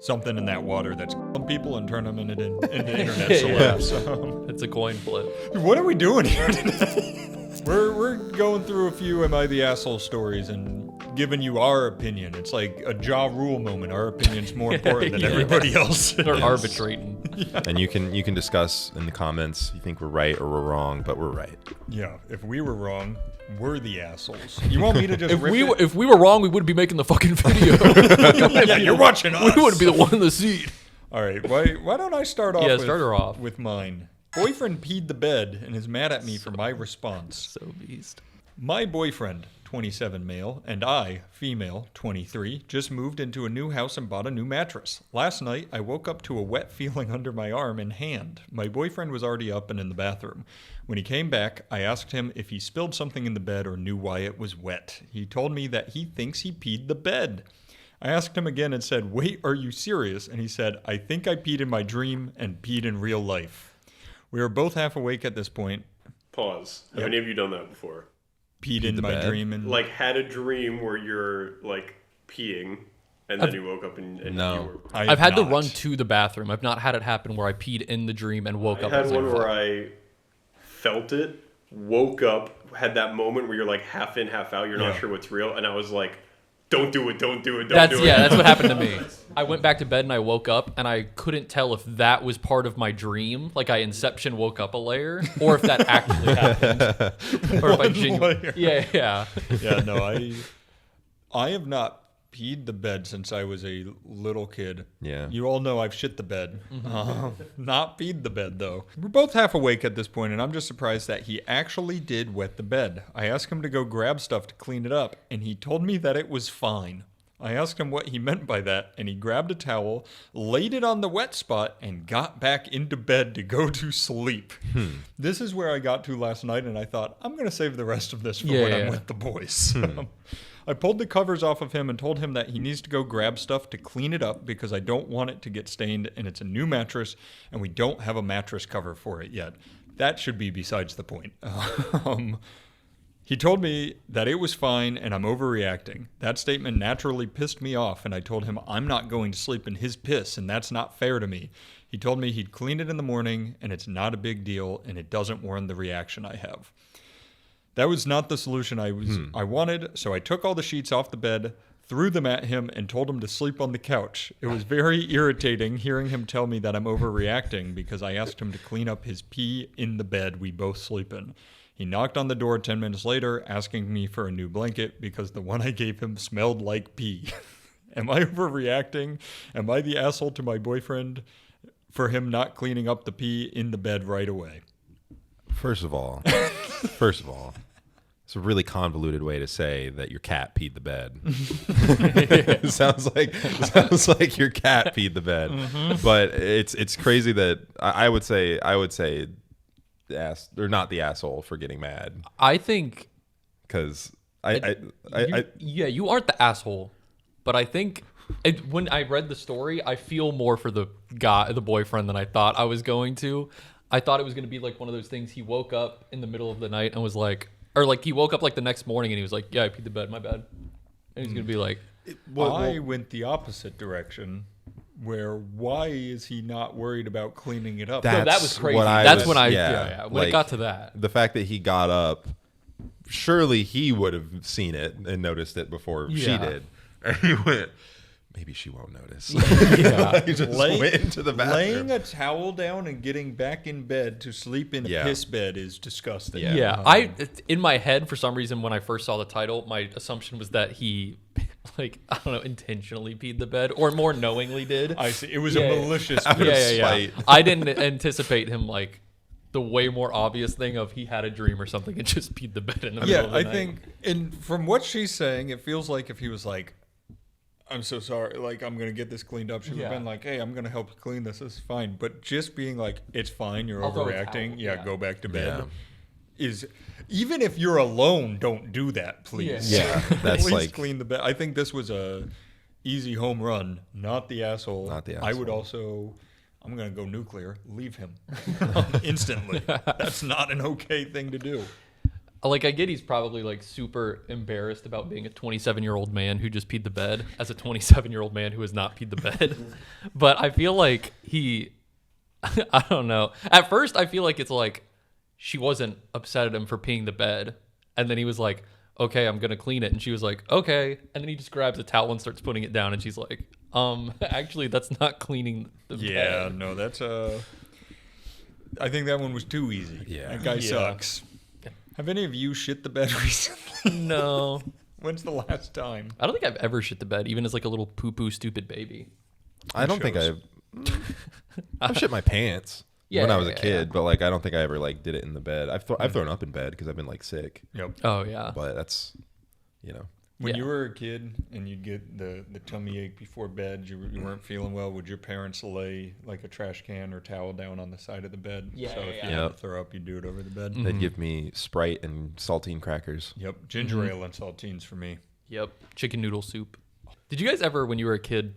something in that water that's killing people and turn them into internet celebs. It's a coin flip. What are we doing here today? We're going through a few Am I the Asshole stories and giving you our opinion. It's like a Ja Rule moment. Our opinion's more important than everybody else. Or arbitrating. And you can discuss in the comments you think we're right or we're wrong, but we're right. Yeah, if we were wrong, we're the assholes. You want me to just If we were wrong, we wouldn't be making the fucking video. Yeah, you're watching us. We wouldn't be the one in the seat. All right, why don't I start off start her off. with mine. Boyfriend peed the bed and is mad at me for my response. So beast. My boyfriend, 27 male, and I, female, 23, just moved into a new house and bought a new mattress. Last night, I woke up to a wet feeling under my arm and hand. My boyfriend was already up and in the bathroom. When he came back, I asked him if he spilled something in the bed or knew why it was wet. He told me that he thinks he peed the bed. I asked him again and said, "Wait, are you serious?" And he said, "I think I peed in my dream and peed in real life." We were both half awake at this point. Pause. Have any of you done that before? Peed in my dream and like had a dream where you're like peeing and then you woke up and No. you were... I've had to run to the bathroom. I've not had it happen where I peed in the dream and woke up. I had one where I felt it, woke up, had that moment where you're like half in, half out, you're not sure what's real, and I was like, don't do it, don't do it, don't do it. Yeah, that's what happened to me. I went back to bed and I woke up and I couldn't tell if that was part of my dream, like I Inception woke up a layer, or if that actually happened. Or if I genuinely... Yeah. Yeah, no, I have not peed the bed since I was a little kid. Yeah. You all know I've shit the bed. Not peed the bed, though. We're both half awake at this point, and I'm just surprised that he actually did wet the bed. I asked him to go grab stuff to clean it up, and he told me that it was fine. I asked him what he meant by that, and he grabbed a towel, laid it on the wet spot, and got back into bed to go to sleep. This is where I got to last night, and I thought, I'm going to save the rest of this for when I'm with the boys. I pulled the covers off of him and told him that he needs to go grab stuff to clean it up because I don't want it to get stained, and it's a new mattress, and we don't have a mattress cover for it yet. That should be besides the point. He told me that it was fine and I'm overreacting. That statement naturally pissed me off, and I told him I'm not going to sleep in his piss, and that's not fair to me. He told me he'd clean it in the morning, and it's not a big deal, and it doesn't warrant the reaction I have. That was not the solution I wanted, so I took all the sheets off the bed, threw them at him, and told him to sleep on the couch. It was very irritating hearing him tell me that I'm overreacting because I asked him to clean up his pee in the bed we both sleep in. He knocked on the door 10 minutes later, asking me for a new blanket because the one I gave him smelled like pee. Am I overreacting? Am I the asshole to my boyfriend for him not cleaning up the pee in the bed right away? First of all, it's a really convoluted way to say that your cat peed the bed. It sounds like your cat peed the bed, but it's crazy that I would say not the asshole for getting mad. I think because you aren't the asshole, but I think when I read the story, I feel more for the boyfriend than I thought I was going to. I thought it was going to be like one of those things. He woke up in the middle of the night and was like, or like he woke up like the next morning and he was like, "Yeah, I peed the bed, my bad." And he's going to be like, I went the opposite direction. Where why is he not worried about cleaning it up? That was crazy. When it got to that, the fact that he got up, surely he would have seen it and noticed it before she did. And he went, maybe she won't notice. He just went into the bathroom. Laying a towel down and getting back in bed to sleep in a piss bed is disgusting. I in my head, for some reason, when I first saw the title, my assumption was that he, like, I don't know, intentionally peed the bed or more knowingly did. I see. It was a malicious spite. I didn't anticipate him like the way more obvious thing of he had a dream or something and just peed the bed in the middle of the night. I think, and from what she's saying, it feels like if he was like, I'm so sorry, like, I'm going to get this cleaned up. She would have been like, hey, I'm going to help clean this. This is fine. But just being like, it's fine, you're overreacting. Go back to bed. Is, even if you're alone, don't do that, please. That's please like, clean the bed. I think this was a easy home run, not the asshole. I would also, I'm going to go nuclear, leave him instantly. That's not an okay thing to do. Like, I get he's probably like super embarrassed about being a 27-year-old man who just peed the bed as a 27-year-old man who has not peed the bed. But I feel like I don't know. At first, I feel like it's like she wasn't upset at him for peeing the bed. And then he was like, okay, I'm going to clean it. And she was like, okay. And then he just grabs a towel and starts putting it down. And she's like, actually, that's not cleaning the bed. Yeah, no, that's I think that one was too easy. Yeah. That guy sucks. Have any of you shit the bed recently? No. When's the last time? I don't think I've ever shit the bed, even as like a little poo-poo stupid baby. I don't think I've shit my pants when I was a kid, but like I don't think I ever like did it in the bed. I've thrown up in bed because I've been like sick. Yep. Oh yeah. But that's, When you were a kid and you'd get the tummy ache before bed, you weren't feeling well, would your parents lay like a trash can or towel down on the side of the bed? Yeah, So if you had to throw up, you'd do it over the bed? They'd give me Sprite and saltine crackers. Yep. Ginger ale and saltines for me. Yep. Chicken noodle soup. Did you guys ever, when you were a kid,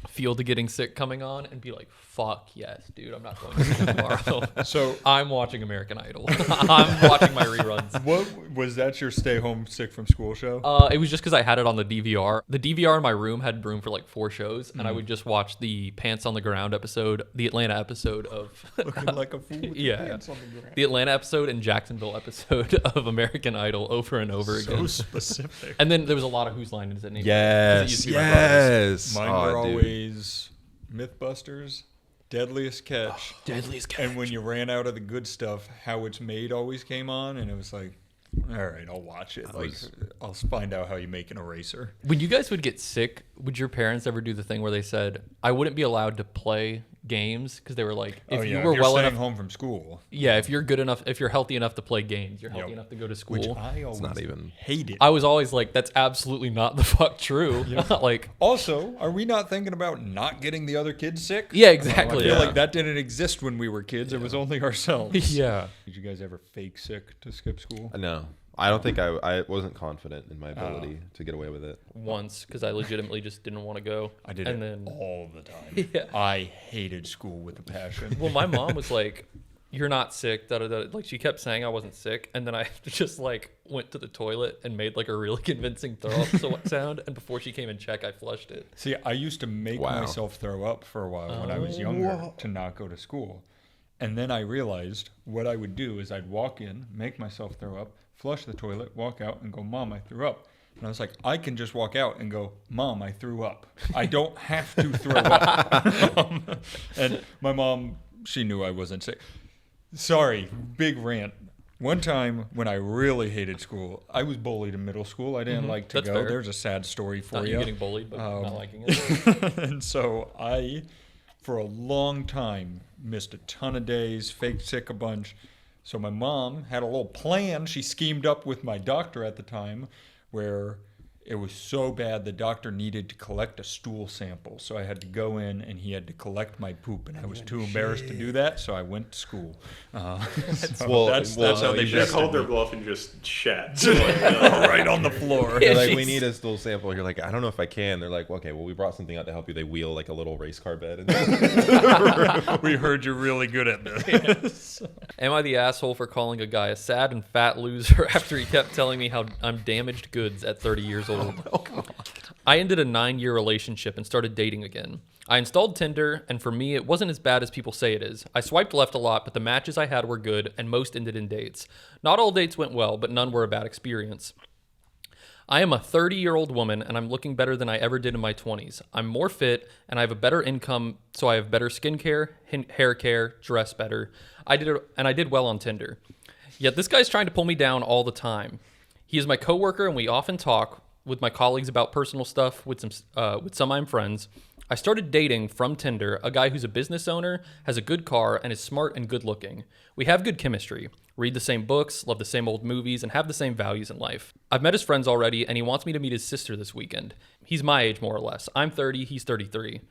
feel the getting sick coming on and be like, fuck yes, dude, I'm not going to school tomorrow. So I'm watching American Idol. I'm watching my reruns. what was that your stay home sick from school show? It was just because I had it on the DVR. The DVR in my room had room for like 4 shows, and I would just watch the Pants on the Ground episode, the Atlanta episode of Looking like a fool with your pants on the ground. the Atlanta episode and Jacksonville episode of American Idol over and over again. So specific. And then there was a lot of Whose Line Is It Anyway? 'Cause it Yes, used to be my brother's. yes. Mine Oh, were dude. always Mythbusters, Deadliest Catch. Deadliest Catch. And when you ran out of the good stuff, How It's Made always came on, and it was like, all right, I'll watch it. I'll find out how you make an eraser. When you guys would get sick, would your parents ever do the thing where they said, I wouldn't be allowed to play games because they were like, if you were if you're well staying enough, home from school, if you're good enough, if you're healthy enough to play games, you're healthy enough to go to school. which I always not even- hated. I was always like, that's absolutely not the fuck true. Like, Also, are we not thinking about not getting the other kids sick? yeah, I exactly. feel Yeah. like that didn't exist when we were kids. It was only ourselves. Yeah. Did you guys ever fake sick to skip school? No, I don't think I wasn't confident in my ability to get away with it. Once, because I legitimately just didn't want to go. I did and it then, all the time. Yeah. I hated school with a passion. Well, my mom was like, you're not sick. Da, da, da. Like, she kept saying I wasn't sick. And then I just like went to the toilet and made like a really convincing throw up sound. And before she came and check, I flushed it. See, I used to make Wow. myself throw up for a while when I was younger to not go to school. And then I realized what I would do is I'd walk in, make myself throw up, flush the toilet, walk out, and go, Mom, I threw up. And I was like, I can just walk out and go, Mom, I threw up. I don't have to throw up. And my mom, she knew I wasn't sick. Sorry, big rant. One time when I really hated school, I was bullied in middle school. I didn't like to That's go. fair. There's a sad story for Not you. you getting bullied, but not liking it. And so I, for a long time, missed a ton of days, faked sick a bunch. So my mom had a little plan she schemed up with my doctor at the time where it was so bad the doctor needed to collect a stool sample. So I had to go in and he had to collect my poop. And I was too embarrassed to do that, so I went to school. So that's how they you Should have bested called their me. bluff and just shat. Right on the floor. They're like, we need a stool sample. You're like, I don't know if I can. They're like, okay, well, we brought something out to help you. They wheel like a little race car bed. We heard you're really good at this. Am I the asshole for calling a guy a sad and fat loser after he kept telling me how I'm damaged goods at 30 years old? I ended a 9-year relationship and started dating again. I installed Tinder, and for me, it wasn't as bad as people say it is. I swiped left a lot, but the matches I had were good, and most ended in dates. Not all dates went well, but none were a bad experience. I am a 30-year-old woman, and I'm looking better than I ever did in my 20s. I'm more fit, and I have a better income, so I have better skincare, hair care, dress better. I did well on Tinder. Yet this guy's trying to pull me down all the time. He is my coworker, and we often talk with my colleagues about personal stuff with some I'm friends. I started dating from Tinder a guy who's a business owner, has a good car, and is smart and good looking. We have good chemistry, read the same books, love the same old movies, and have the same values in life. I've met his friends already, and he wants me to meet his sister this weekend. He's my age, more or less. I'm 30, he's 33.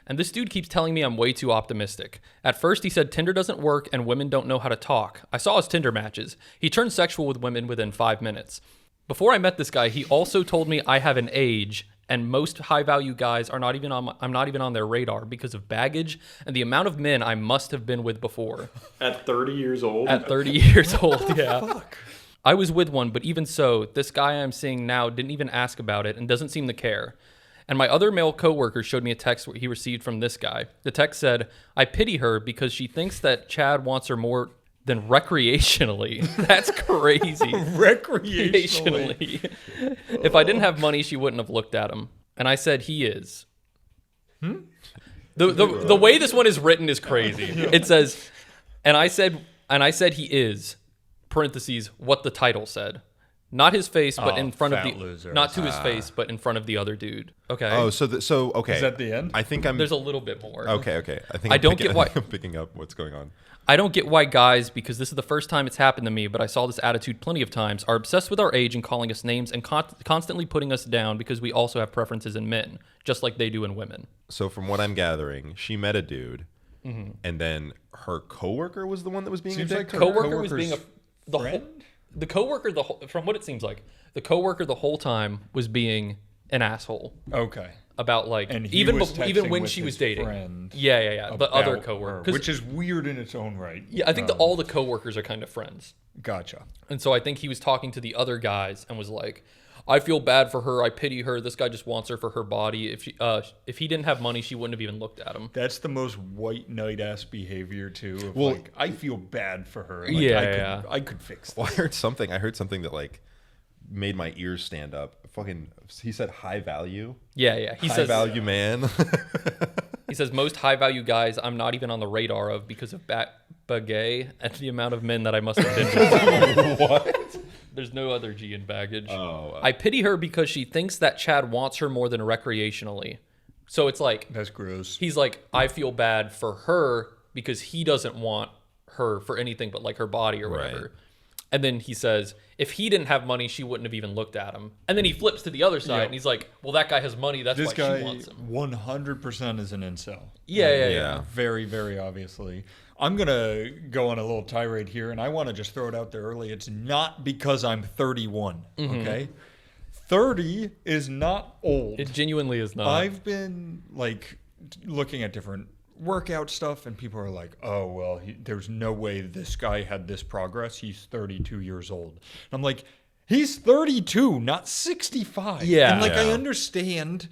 And this dude keeps telling me I'm way too optimistic. At first, he said Tinder doesn't work and women don't know how to talk. I saw his Tinder matches. He turned sexual with women within 5 minutes. Before I met this guy, he also told me I have an age, and most high-value guys I'm not even on their radar because of baggage and the amount of men I must have been with before. At 30 years old? At 30 years old, yeah. I was with one, but even so, this guy I'm seeing now didn't even ask about it and doesn't seem to care. And my other male coworker showed me a text he received from this guy. The text said, I pity her because she thinks that Chad wants her more than recreationally. That's crazy. Recreationally. If I didn't have money, she wouldn't have looked at him. And I said, he is. The way this one is written is crazy. It says, and I said he is, parentheses, what the title said. Not his face, but in front of the loser. not to his face, but in front of the other dude. Okay. Oh, so okay. Is that the end? I think I'm. There's a little bit more. Okay. I think I don't get why- I'm picking up what's going on. I don't get why guys, because this is the first time it's happened to me, but I saw this attitude plenty of times, are obsessed with our age and calling us names and constantly putting us down because we also have preferences in men, just like they do in women. So from what I'm gathering, she met a dude, and then her coworker was the one that was being Seems a like dick. her Coworker was being friend? the coworker from what it seems like, the coworker the whole time was being an asshole Okay. about like And he even was even texting when with she was his dating. friend Yeah. The other about coworker, her, which is weird in its own right. yeah, I think all the coworkers are kind of friends. Gotcha. And so I think he was talking to the other guys and was like, I feel bad for her. I pity her. This guy just wants her for her body. If he didn't have money, she wouldn't have even looked at him. That's the most white knight ass behavior too. Of Well- like, I feel bad for her. Like, Yeah. I could fix this. Well, I heard something that like made my ears stand up. Fucking, he said high value. Yeah. He High says value man. he says most high value guys I'm not even on the radar of because of bagay and the amount of men that I must have been with. What? There's no other G in baggage. Oh, I pity her because she thinks that Chad wants her more than recreationally. So it's like That's gross. he's like, I feel bad for her because he doesn't want her for anything but like her body or whatever. Right. And then he says, if he didn't have money, she wouldn't have even looked at him. And then he flips to the other side and he's like, well, that guy has money. That's This why guy she wants him. 100% is an incel. Yeah. Very, very obviously. I'm going to go on a little tirade here, and I want to just throw it out there early. It's not because I'm 31, okay? 30 is not old. It genuinely is not. I've been, like, looking at different workout stuff, and people are like, oh, well, there's no way this guy had this progress. He's 32 years old. And I'm like, he's 32, not 65. Yeah. And, like, I Yeah. understand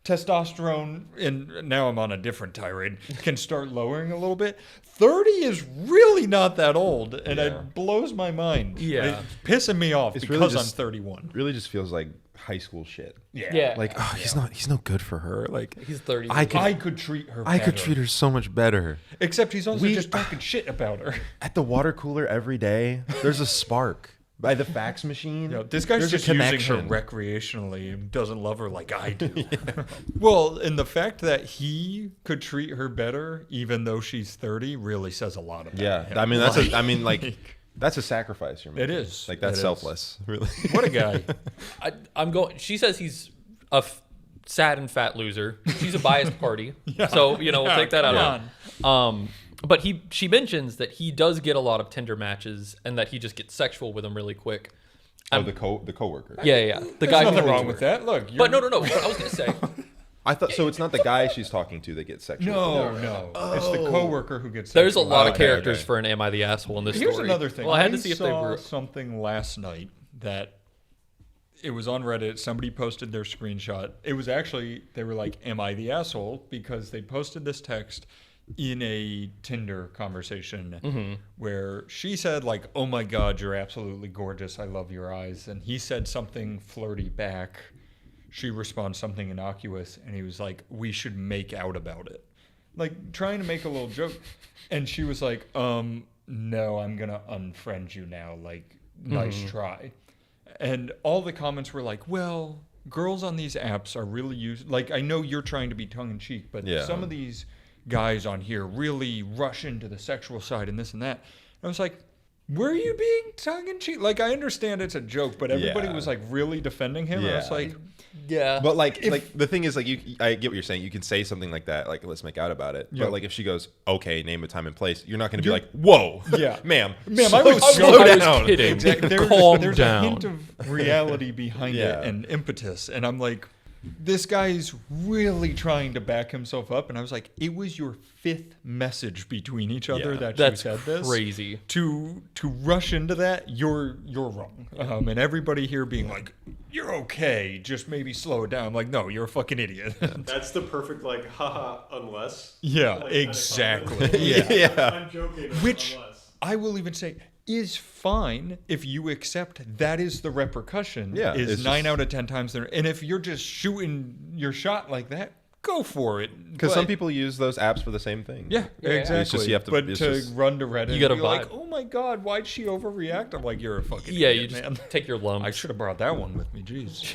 testosterone, and now I'm on a different tirade, can start lowering a little bit. 30 is really not that old, and it blows my mind. Yeah. It's pissing me off It's because really I'm just- 31. Really just feels like high school shit. Yeah. Like, oh, he's no good for her. Like, He's 30. I I could treat her I could better. treat her so much better. Except he's also just talking shit about her. At the water cooler every day, there's a spark. By the fax machine, This guy's there's just a using her connection. recreationally and doesn't love her like I do. Well, and the fact that he could treat her better, even though she's 30, really says a lot about Yeah, him. I mean that's a sacrifice you're making. It is. Like, that's It is. selfless, really. What a guy. I'm going. She says he's a sad and fat loser. She's a biased party. So, we'll take that out of it. But she mentions that he does get a lot of Tinder matches and that he just gets sexual with them really quick. Oh, the coworker. Yeah. The There's guy nothing who wrong with that. Look. But no. What I was going to say. I thought so. It's not the guy she's talking to that gets sexual. No. It's the coworker who gets There's a sexual. lot of Okay, characters okay. for an Am I the Asshole in this Here's story. another thing. Well, I had to see if they saw were. something last night that it was on Reddit. Somebody posted their screenshot. It was actually, they were like, am I the asshole? Because they posted this text in a Tinder conversation where she said like, oh my God, you're absolutely gorgeous. I love your eyes. And he said something flirty back. She responds something innocuous. And he was like, we should make out about it. Like trying to make a little joke. And she was like, no, I'm going to unfriend you now. Like, nice try. And all the comments were like, well, girls on these apps are really like, I know you're trying to be tongue in cheek, but some of these guys on here really rush into the sexual side and this and that. And I was like, were you being tongue in cheek? Like, I understand it's a joke, but everybody was like really defending him. And I was like, Yeah. But like the thing is, like, I get what you're saying. You can say something like that, like, let's make out about it. Yep. But like, if she goes, okay, name a time and place, you're not going to be like, whoa, Yeah. ma'am, Ma'am, slow, I was slow I was down. kidding. exactly. Calm there's down. a hint of reality behind Yeah. it and impetus. And I'm like, this guy's really trying to back himself up. And I was like, it was your 5th message between each other that That's you said this. crazy. To rush into that, you're wrong. And everybody here being like, you're okay, just maybe slow it down. I'm like, no, you're a fucking idiot. That's the perfect, like, haha, unless. Yeah, like, exactly. Yeah. I'm joking. Which unless. I will even say is fine if you accept that is the repercussion. Yeah, is it's 9 just- out of 10 times there. And if you're just shooting your shot like that, go for it. Because some But- people use those apps for the same thing. Yeah, Yeah. exactly. It's just you have to- But it's to just- run to Reddit, You gotta and be like, vibe. oh my god, why'd she overreact? I'm like, you're a fucking Yeah, idiot, you just man. take your lumps. I should have brought that one with me. Jeez,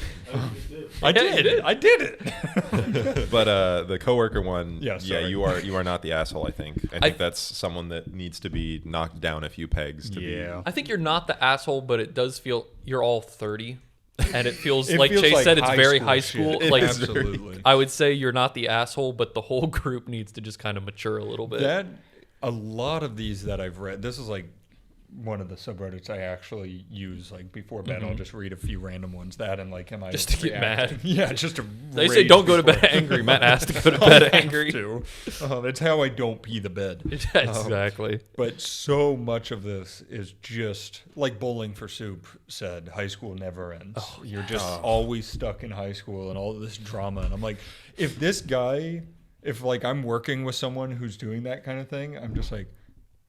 I just did. I did it. But the coworker one, Yeah, sorry. you are not the asshole. I think that's someone that needs to be knocked down a few pegs. To Yeah. I think you're not the asshole, but it does feel you're all 30, and it feels It like feels Chase like said, it's high very school high shit. school. It Like is very- Absolutely. I would say you're not the asshole, but the whole group needs to just kind of mature a little bit. That a lot of these that I've read, this is like one of the subreddits I actually use. Like before bed, I'll just read a few random ones. That and like, am I Just to get reacting? mad. Yeah, just to. They say rage don't go to before- bed angry. Matt has to go to bed I have angry. to. That's how I don't pee the bed. Exactly. But so much of this is just like Bowling for Soup said, high school never ends. You're just always stuck in high school and all this drama. And I'm like, if this guy, if like I'm working with someone who's doing that kind of thing, I'm just like,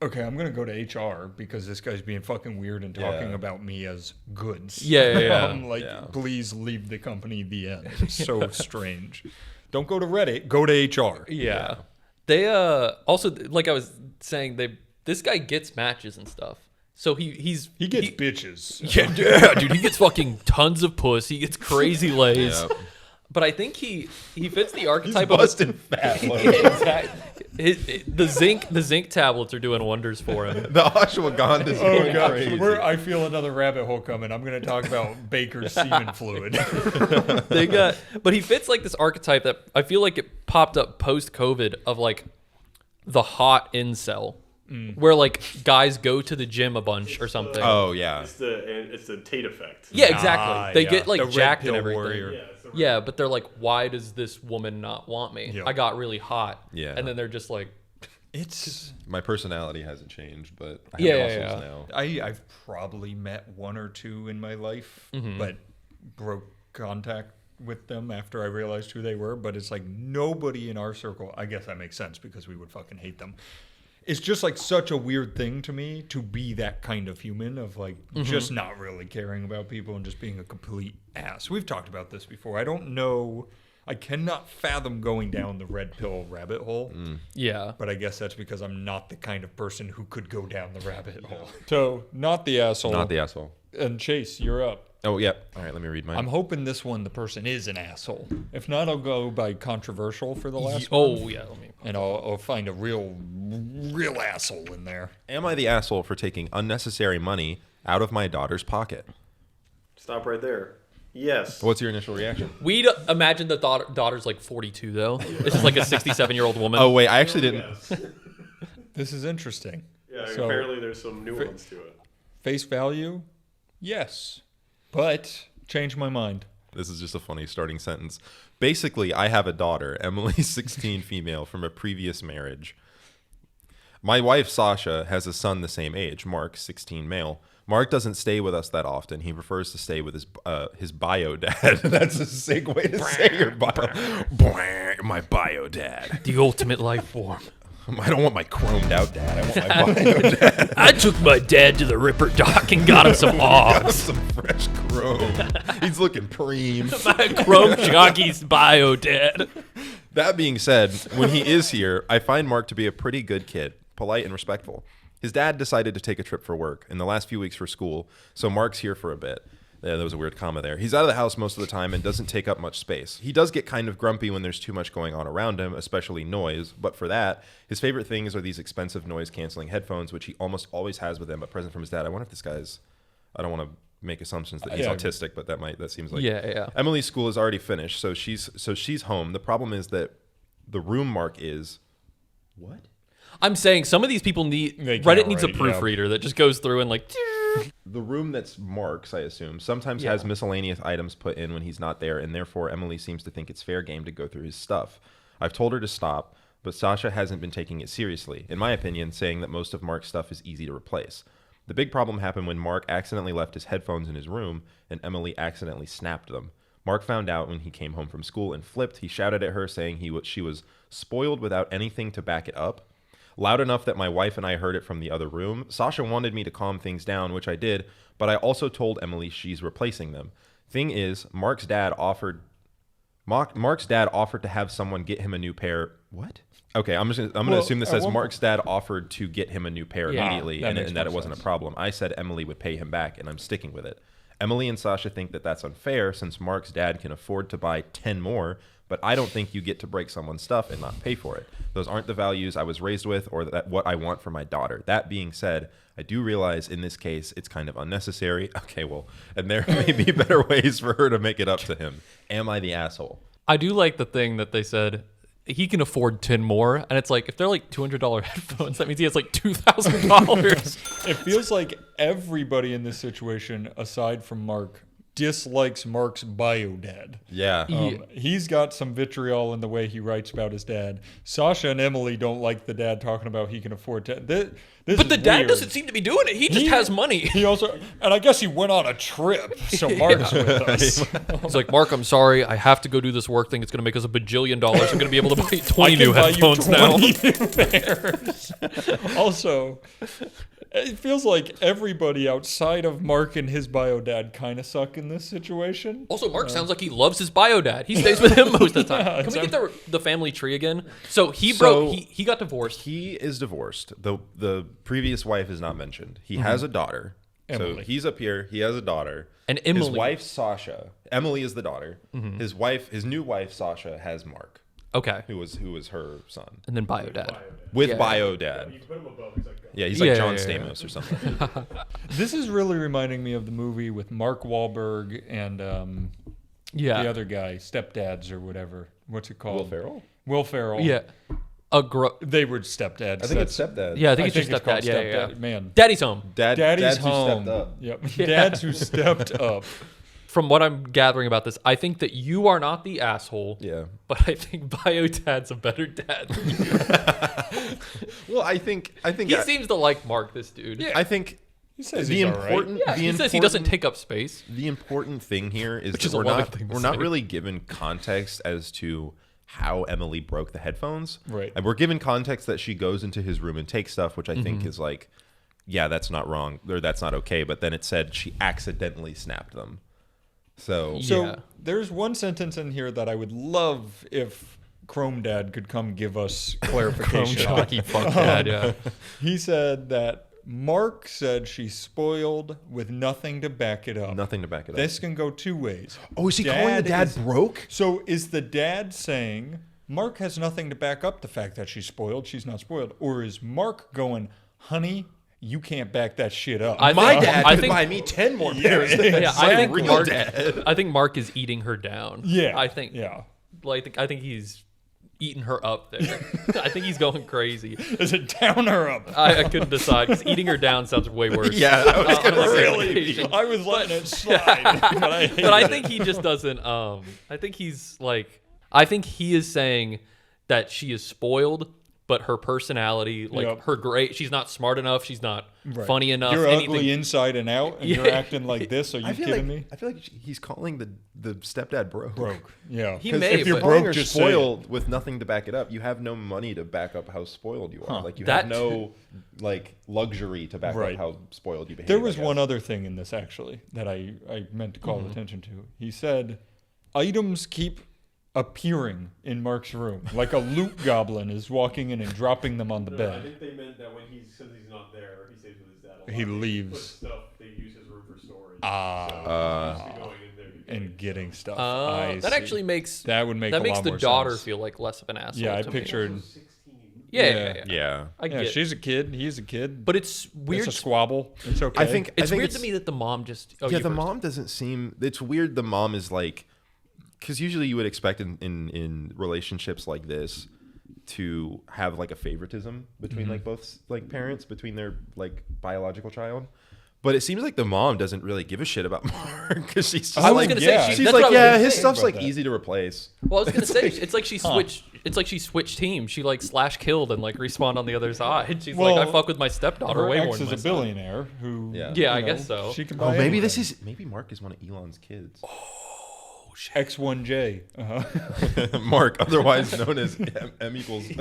okay, I'm going to go to HR because this guy's being fucking weird and talking Yeah. about me as goods. Yeah. Like, Yeah. please leave the company, the end. It's so strange. Don't go to Reddit, go to HR. Yeah. They also, like I was saying, this guy gets matches and stuff. So he gets bitches. Yeah, dude, he gets fucking tons of puss. He gets crazy lays. Yeah. But I think he fits the He's archetype busting fat of loads. exactly. The zinc tablets are doing wonders for him. The ashwagandha is Oh going god, crazy. I feel another rabbit hole coming. I'm going to talk about Baker's semen fluid. But he fits like this archetype that I feel like it popped up post COVID of like the hot incel. Where like guys go to the gym a bunch or something. Oh yeah. It's the Tate effect. Yeah, exactly. They yeah. get like The red jacked and pill everything. warrior. Yeah, it's the Yeah, but they're like, why does this woman not want me? Yeah. I got really hot. Yeah. And then they're just like, It's My personality hasn't changed, but I have Yeah, muscles yeah. now. I've probably met one or two in my life, Mm-hmm. but broke contact with them after I realized who they were. But it's like nobody in our circle. I guess that makes sense because we would fucking hate them. It's just like such a weird thing to me to be that kind of human of like just not really caring about people and just being a complete ass. We've talked about this before. I don't know. I cannot fathom going down the red pill rabbit hole. yeah. But I guess that's because I'm not the kind of person who could go down the rabbit hole. So, not the asshole. Not the asshole. And Chase, you're up. Oh yeah. All right, let me read mine. I'm hoping this one, the person is an asshole. If not, I'll go by controversial for the last one. Oh, yeah. Let me. And I'll find a real asshole in there. Am I the asshole for taking unnecessary money out of my daughter's pocket? Stop right there. Yes. What's your initial reaction? We'd imagine the daughter's like 42, though. This is like a 67-year-old woman. Oh wait, I actually didn't. Yes. This is interesting. Yeah, So- apparently there's some nuance to it. Face value, yes. But change my mind. This is just a funny starting sentence. Basically, I have a daughter, Emily, 16, female, from a previous marriage. My wife, Sasha, has a son the same age, Mark, 16, male. Mark doesn't stay with us that often. He prefers to stay with his bio dad. That's a sick way to say your bio. My bio dad. The ultimate life form. I don't want my chromed out dad. I want my bio dad. I took my dad to the Ripper Dock and got him some Got hogs. some fresh chrome. He's looking preem. My chrome jockey's bio dad. That being said, when he is here, I find Mark to be a pretty good kid, polite and respectful. His dad decided to take a trip for work in the last few weeks for school, so Mark's here for a bit. Yeah, there was a weird comma there. He's out of the house most of the time and doesn't take up much space. He does get kind of grumpy when there's too much going on around him, especially noise, but for that, his favorite things are these expensive noise-canceling headphones, which he almost always has with him, but present from his dad. I wonder if this guy's... I don't want to make assumptions that he's Yeah. autistic, but that seems like... Yeah. Emily's school is already finished, so she's home. The problem is that the room Mark is... What? I'm saying some of these people need... They can't Reddit needs a write, yeah. proofreader that just goes through and like... The room that's Mark's, I assume, sometimes Yeah. has miscellaneous items put in when he's not there, and therefore Emily seems to think it's fair game to go through his stuff. I've told her to stop, but Sasha hasn't been taking it seriously, in my opinion, saying that most of Mark's stuff is easy to replace. The big problem happened when Mark accidentally left his headphones in his room, and Emily accidentally snapped them. Mark found out when he came home from school and flipped. He shouted at her, saying she was spoiled without anything to back it up. Loud enough that my wife and I heard it from the other room. Sasha wanted me to calm things down, which I did, but I also told Emily she's replacing them. Thing is, Mark's dad offered to have someone get him a new pair. What? Okay, I'm gonna assume this says Mark's dad offered to get him a new pair immediately, and that it wasn't a problem. I said Emily would pay him back, and I'm sticking with it. Emily and Sasha think that that's unfair since Mark's dad can afford to buy 10 more, but I don't think you get to break someone's stuff and not pay for it. Those aren't the values I was raised with or what I want for my daughter. That being said, I do realize in this case it's kind of unnecessary. Okay, well, and there may be better ways for her to make it up to him. Am I the asshole? I do like the thing that they said he can afford 10 more, and it's like if they're like $200 headphones, that means he has like $2,000. It feels like everybody in this situation, aside from Mark, dislikes Mark's bio dad. Yeah. He's got some vitriol in the way he writes about his dad. Sasha and Emily don't like the dad talking about he can afford to. But the dad doesn't seem to be doing it. He just has money. He also, and I guess he went on a trip, so Mark's with us. He's like, Mark, I'm sorry. I have to go do this work thing. It's going to make us $1 bajillion. I'm going to be able to buy 20 new headphones now. Also, it feels like everybody outside of Mark and his bio dad kind of suck in this situation. Also, Mark sounds like he loves his bio dad. He stays with him most of the time. Can we get the family tree again? So he got divorced. He is divorced. The previous wife is not mentioned. He has a daughter. Emily. So he's up here. He has a daughter. And Emily. His wife, Sasha. Emily is the daughter. His new wife, Sasha, has Mark. Okay. Who was her son. And then bio dad. With bio dad. You put him above, he's like, Yeah, he's like John Stamos or something. This is really reminding me of the movie with Mark Wahlberg and the other guy, Stepdads or whatever. What's it called? Will Ferrell? Will Ferrell. Yeah. They were stepdads. I think it's stepdad. Yeah, I think it's just called stepdad. Yeah, Stepdad. yeah. Man. Daddy's home. Daddy's dads home. who stepped up. Yep. Dads who stepped up. From what I'm gathering about this, I think that you are not the asshole. Yeah. But I think bio dad's a better dad than you. Well, I think He seems to like Mark, this dude. Yeah. I think He says the he's important all right. He says he doesn't take up space. The important thing here is Which that is a we're loving thing to not say. really given context as to how Emily broke the headphones. Right. And we're given context that she goes into his room and takes stuff, which I think is like, yeah, that's not wrong or that's not okay. But then it said she accidentally snapped them. So Yeah. There's one sentence in here that I would love if Chrome Dad could come give us clarification on. Jockey fuck dad, yeah. He said that Mark said she's spoiled with nothing to back it up. nothing to back it up. This can go two ways. Oh, is he calling the dad broke? So is the dad saying Mark has nothing to back up the fact that she's spoiled, she's not spoiled? Or is Mark going, honey, you can't back that shit up? My dad could buy me 10 more pairs. Yeah, I think real Mark. dad. I think Mark is eating her down. Yeah. I think. Yeah. Like I think he's eating her up there. I think he's going crazy. Is it down or up? I couldn't decide because eating her down sounds way worse. Yeah, I was gonna on this really. occasion. I was letting it slide, but I hated But I it. think he just doesn't. I think he's like. I think he is saying that she is spoiled, but her personality, like Yep. her great. She's not smart enough. She's not funny enough. You're anything. ugly inside and out, and you're acting like this. Are you kidding me? I feel like he's calling the stepdad broke. Broke. Yeah. He 'Cause may, if you're but- Calling broke, her just say it. spoiled with nothing to back it up. You have no money to back up how spoiled you are. Like you have That- no like luxury to back Right. up how spoiled you behave. There was I guess. one other thing in this actually that I meant to call attention to. He said, items keep appearing in Mark's room, like a loot goblin is walking in and dropping them on the I bed. think they meant that when since he's not there, he stays with his dad a lot. He Put leaves stuff, they use his room for storage. Uh, So, going in there to get and getting stuff. That I actually see. makes That would make that a makes lot the more daughter sense. feel like less of an asshole. Yeah, I to me. pictured. 16. Yeah. yeah. I Yeah, get. she's a kid. He's a kid. But it's weird. It's a squabble. It's okay. I think It's weird it's, to me that the mom just. Oh, yeah, you the first. mom doesn't seem. It's weird. The mom is like, because usually you would expect in relationships like this to have like a favoritism between like both like parents between their like biological child, But it seems like the mom doesn't really give a shit about Mark because she's just I was like, gonna say, she's that's like, what I was yeah, gonna his say stuff's about like that. easy to replace. Well, I was gonna say it's like she switched. It's like she switched teams. She like slash killed and like respawned on the other side. She's like, I fuck with my stepdaughter Her way more ex than is my a son. billionaire who. Yeah. Yeah, you I know, guess so. She can Oh, buy maybe anything. maybe Mark is one of Elon's kids. X1J. Mark, otherwise known as M equals E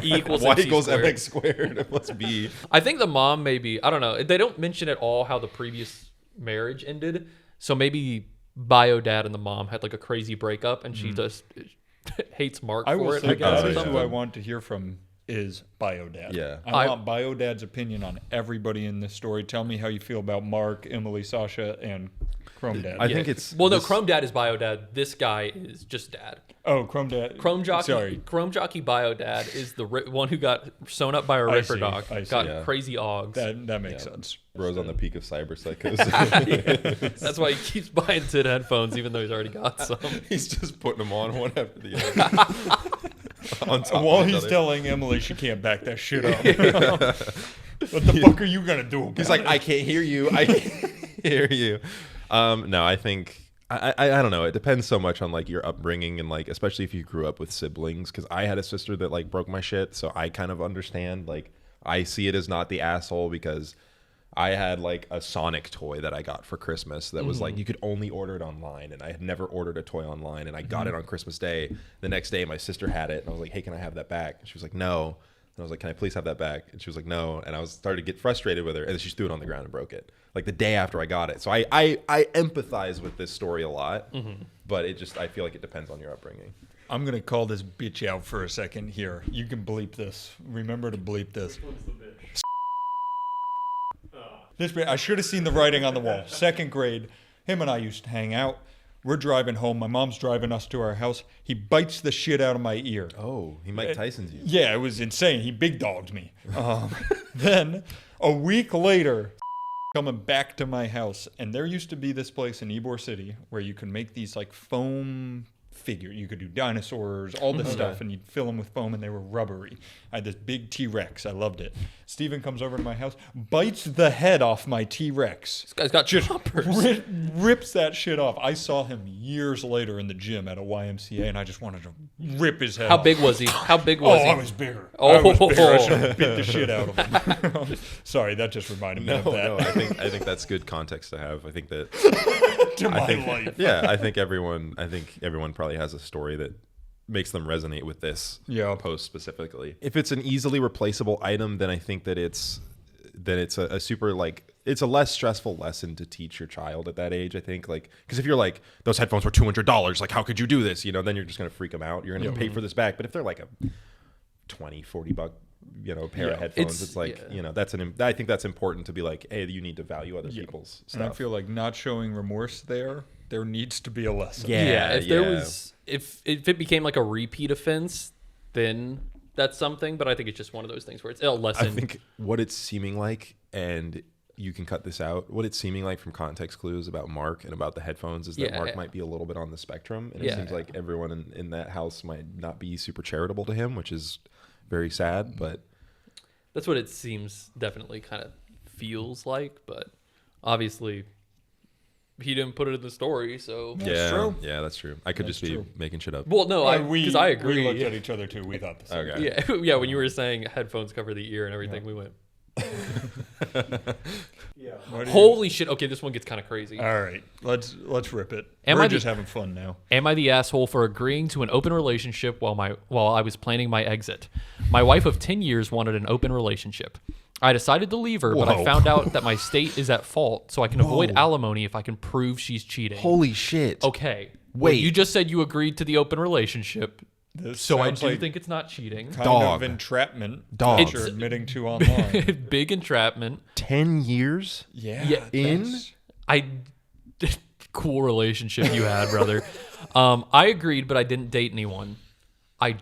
equals Y MC equals squared. MX squared plus B. I think the mom maybe, I don't know. They don't mention at all how the previous marriage ended. So maybe bio dad and the mom had like a crazy breakup and she just hates Mark I for will it, say I guess, that or is who something. I want to hear from is bio dad. Yeah. I want bio dad's opinion on everybody in this story. Tell me how you feel about Mark, Emily, Sasha, and Chrome Dad. I think it's Well, no, this- Chrome Dad is bio dad. This guy is just dad. Oh, Chrome Dad. Chrome Jockey, Sorry. Chrome Jockey bio dad is the one who got sewn up by a I ripper see, dog. I see. Got Yeah. crazy ogs. That makes sense. Rose on the peak of cyber psychosis. That's why he keeps buying Sid headphones, even though he's already got some. He's just putting them on one after the other. On top While of each he's other. telling Emily she can't back that shit up. What the fuck are you gonna do? About He's like, it? I can't hear you. I can't hear you. No, I think I don't know. It depends so much on like your upbringing and like especially if you grew up with siblings. Because I had a sister that like broke my shit, so I kind of understand. Like I see it as not the asshole because I had like a Sonic toy that I got for Christmas that was like you could only order it online, and I had never ordered a toy online, and I got it on Christmas Day. The next day, my sister had it, and I was like, "Hey, can I have that back?" And she was like, "No." And I was like, "Can I please have that back?" And she was like, "No." And I was started to get frustrated with her, and then she just threw it on the ground and broke it. Like the day after I got it. So I empathize with this story a lot, but I feel like it depends on your upbringing. I'm gonna call this bitch out for a second here. You can bleep this. Remember to bleep this. Which one's the bitch? This bitch, I should have seen the writing on the wall. Second grade, him and I used to hang out. We're driving home. My mom's driving us to our house. He bites the shit out of my ear. Oh, he Mike Tyson's you. Yeah, it was insane. He big dogged me. Then a week later, coming back to my house, and there used to be this place in Ybor City where you could make these like foam figure. You could do dinosaurs, all this stuff, and you'd fill them with foam, and they were rubbery. I had this big T-Rex. I loved it. Steven comes over to my house, bites the head off my T-Rex. This guy's got Just choppers. rips that shit off. I saw him years later in the gym at a YMCA, and I just wanted to rip his head How off. big was he? How big Oh, was he? I was bigger. Oh. I was bigger. I should have bit the shit out of him. Sorry, that just reminded me No, of that. no, I think that's good context to have. I think that to my life. yeah, I think everyone probably has a story that makes them resonate with this post specifically. If it's an easily replaceable item, then I think that it's a super like it's a less stressful lesson to teach your child at that age. I think like because if you're like those headphones were $200, like how could you do this? You know, then you're just gonna freak them out. You're gonna pay for this back. But if they're like a $20-$40 pair of headphones, it's like I think that's important to be like, hey, you need to value other people's stuff. And I feel like not showing remorse there needs to be a lesson. If there was if it became like a repeat offense, then that's something. But I think it's just one of those things where it's a lesson. I think what it's seeming like, and you can cut this out, what it's seeming like from context clues about Mark and about the headphones is that Mark might be a little bit on the spectrum. And it seems like everyone in that house might not be super charitable to him, which is very sad. But that's what it seems definitely kind of feels like. But obviously, he didn't put it in the story, so true. Yeah, that's true. I could That's just be true. making shit up. well, no, because I agree. We looked at each other too. We thought the same. Okay. Yeah, when you were saying headphones cover the ear and everything, we went, What do you- holy shit. Okay, this one gets kind of crazy. All right, let's rip it. Am We're I just the- having fun now. Am I the asshole for agreeing to an open relationship while I was planning my exit? My wife of 10 years wanted an open relationship. I decided to leave her, but I Whoa. found out that my state is at fault, so I can avoid alimony if I can prove she's cheating. Holy shit. Okay. Well, Wait. you just said you agreed to the open relationship, This so I sounds do like think it's not cheating. kind Dog. of entrapment. Dog. That you're admitting to online. Big entrapment. 10 years? Yeah. In? that's- Cool relationship you had, brother. I agreed, but I didn't date anyone. I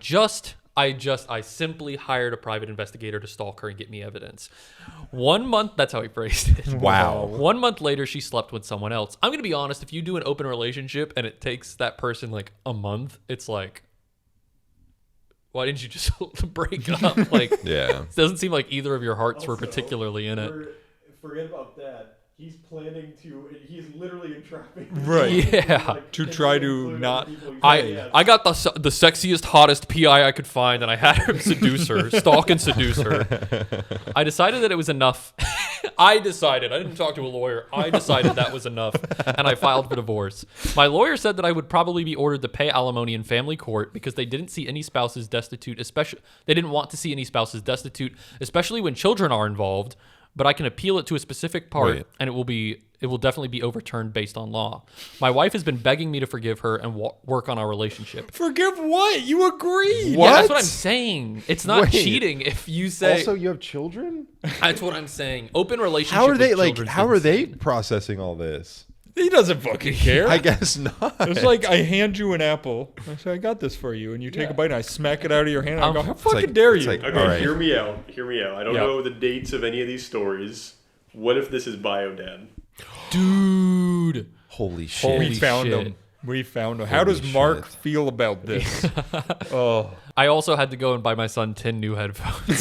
simply hired a private investigator to stalk her and get me evidence. 1 month, that's how he phrased it. Wow. 1 month later, she slept with someone else. I'm going to be honest, if you do an open relationship and it takes that person like a month, it's like, why didn't you just break up? Like, Yeah. it doesn't seem like either of your hearts were particularly in it. Forget about that. he's planning to. He's literally entrapping. Right. Yeah. To try to not- I got the sexiest, hottest PI I could find, and I had him seduce her, stalk and seduce her. I decided that it was enough. I didn't talk to a lawyer. I decided that was enough, and I filed for divorce. My lawyer said that I would probably be ordered to pay alimony in family court because they didn't see any spouses destitute, they didn't want to see any spouses destitute, especially when children are involved. But I can appeal it to a specific part, Wait. and it will definitely be overturned based on law. My wife has been begging me to forgive her and work on our relationship. Forgive what? You agreed. What? Yeah, that's what I'm saying. It's not Wait. cheating if you say. Also, you have children? That's what I'm saying. Open relationship. How are they with like? children's How are they insane. processing all this? He doesn't fucking care. I guess not. It's like I hand you an apple. I say, I got this for you. And you take a bite and I smack it out of your hand. And I go, how fucking like- dare it's you? like- Okay, All right. hear me out. Hear me out. I don't Yeah. know the dates of any of these stories. What if this is bio dad? Dude? Holy shit. we Holy found shit. him. We found him. How does Holy Mark shit. feel about this? Oh. I also had to go and buy my son 10 new headphones.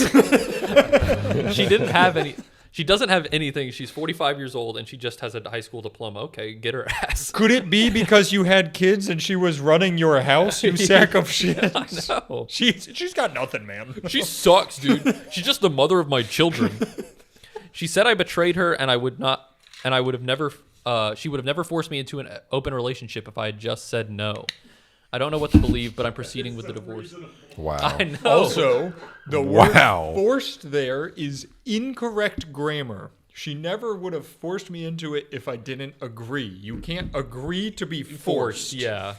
She didn't have any. She doesn't have anything. She's 45 years old and she just has a high school diploma. Okay, get her ass. Could it be because you had kids and she was running your house, you sack of shit? I know. She's got nothing, man. She sucks, dude. She's just the mother of my children. She said I betrayed her and I would have never she would have never forced me into an open relationship if I had just said no. I don't know what to believe, but I'm proceeding with the divorce. Wow. I know. Also, the word Wow. forced there is incorrect grammar. She never would have forced me into it if I didn't agree. You can't agree to be forced. Yeah.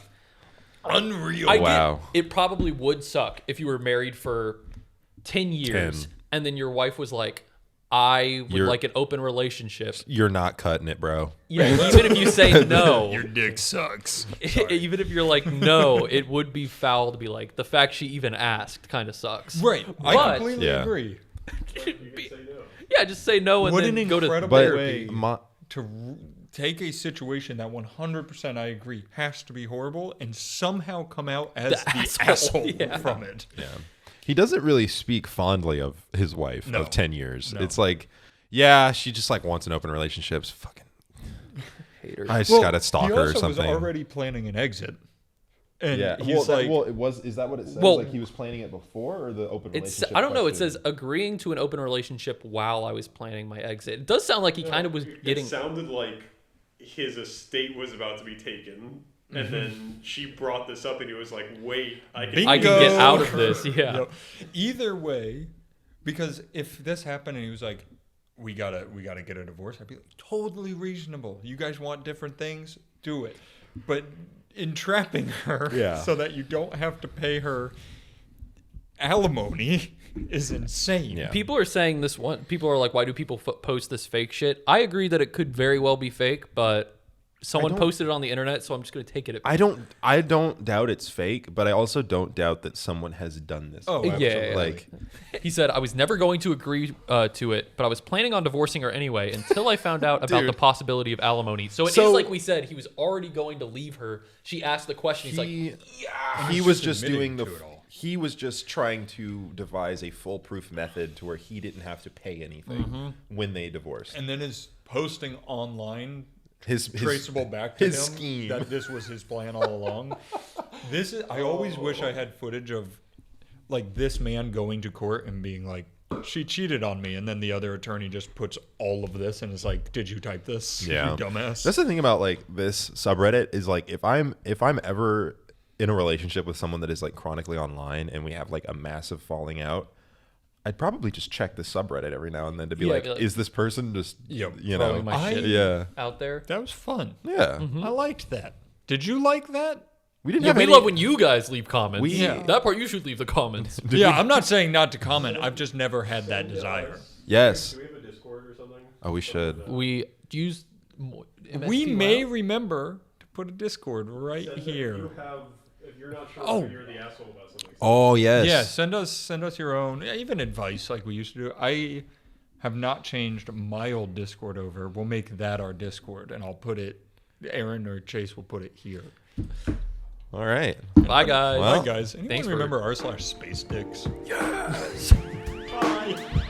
Unreal. I Wow. get it probably would suck if you were married for 10 years 10. and then your wife was like, I would You're- like an open relationship. You're not cutting it, bro. Yeah, even if you say no, Your dick sucks. even if you're like, no, it would be foul to be like, the fact she even asked kind of sucks. Right. I But- completely Yeah. agree. Yeah, just say no and What then an go to incredible But way my, to take a situation that 100% I agree has to be horrible and somehow come out as the asshole Yeah. from it. yeah. He doesn't really speak fondly of his wife No. of 10 years. No. It's like, yeah, she just like wants an open relationship. Fucking, haters. I just got to stalk he her or also something. was already planning an exit. And yeah. he's like, is that what it says? Well- like he was planning it before or the open It's relationship? I don't know. It question? says agreeing to an open relationship while I was planning my exit. It does sound like he kind of was getting. It sounded like his estate was about to be taken, and then she brought this up, and he was like, "Wait, I can." I can Bingo. get out of this. Yeah. Yep. Either way, because if this happened and he was like, we gotta get a divorce, I'd be like, totally reasonable. You guys want different things, do it. But entrapping her Yeah. so that you don't have to pay her alimony is insane. Yeah. People are saying this one. People are like, why do people post this fake shit? I agree that it could very well be fake, but someone don't- posted it on the internet, so I'm just going to take it. I don't doubt it's fake, but I also don't doubt that someone has done this. Oh, before. absolutely. Like, He said, I was never going to agree to it, but I was planning on divorcing her anyway until I found out about Dude. the possibility of alimony. So it is So- like we said, he was already going to leave her. She asked the question. He's like, he was just just admitting doing to it all. he was just trying to devise a foolproof method to where he didn't have to pay anything Mm-hmm. when they divorced. And then his posting online His traceable back to his him scheme. that this was his plan all along. This is I always wish I had footage of like this man going to court and being like, she cheated on me, and then the other attorney just puts all of this and is like, did you type this? Yeah. You dumbass. That's the thing about like this subreddit is like if I'm ever in a relationship with someone that is like chronically online and we have like a massive falling out, I'd probably just check the subreddit every now and then to be Yeah, like, be like- is this person just Yep. you know? throwing my shit Yeah. out there. That was fun. Yeah. I liked that. Did you like that? We didn't Yeah, have we any, love when you guys leave comments. We- Yeah. That part you should leave the comments. Yeah, I'm not saying not to comment. I've just never had that desire. Yes. Do we have a Discord or something? Oh, we should. We use We MST may Wow. remember to put a Discord right Says that here. if you're not sure Oh. whether you're the asshole about something. Oh, yes. Yeah, send us your own, even advice like we used to do. I have not changed my old Discord over. We'll make that our Discord, and I'll put it. Aaron or Chase will put it here. All right. Bye, guys. Well, Bye, guys. Anyone thanks for- remember r/space dicks? Yes. Bye.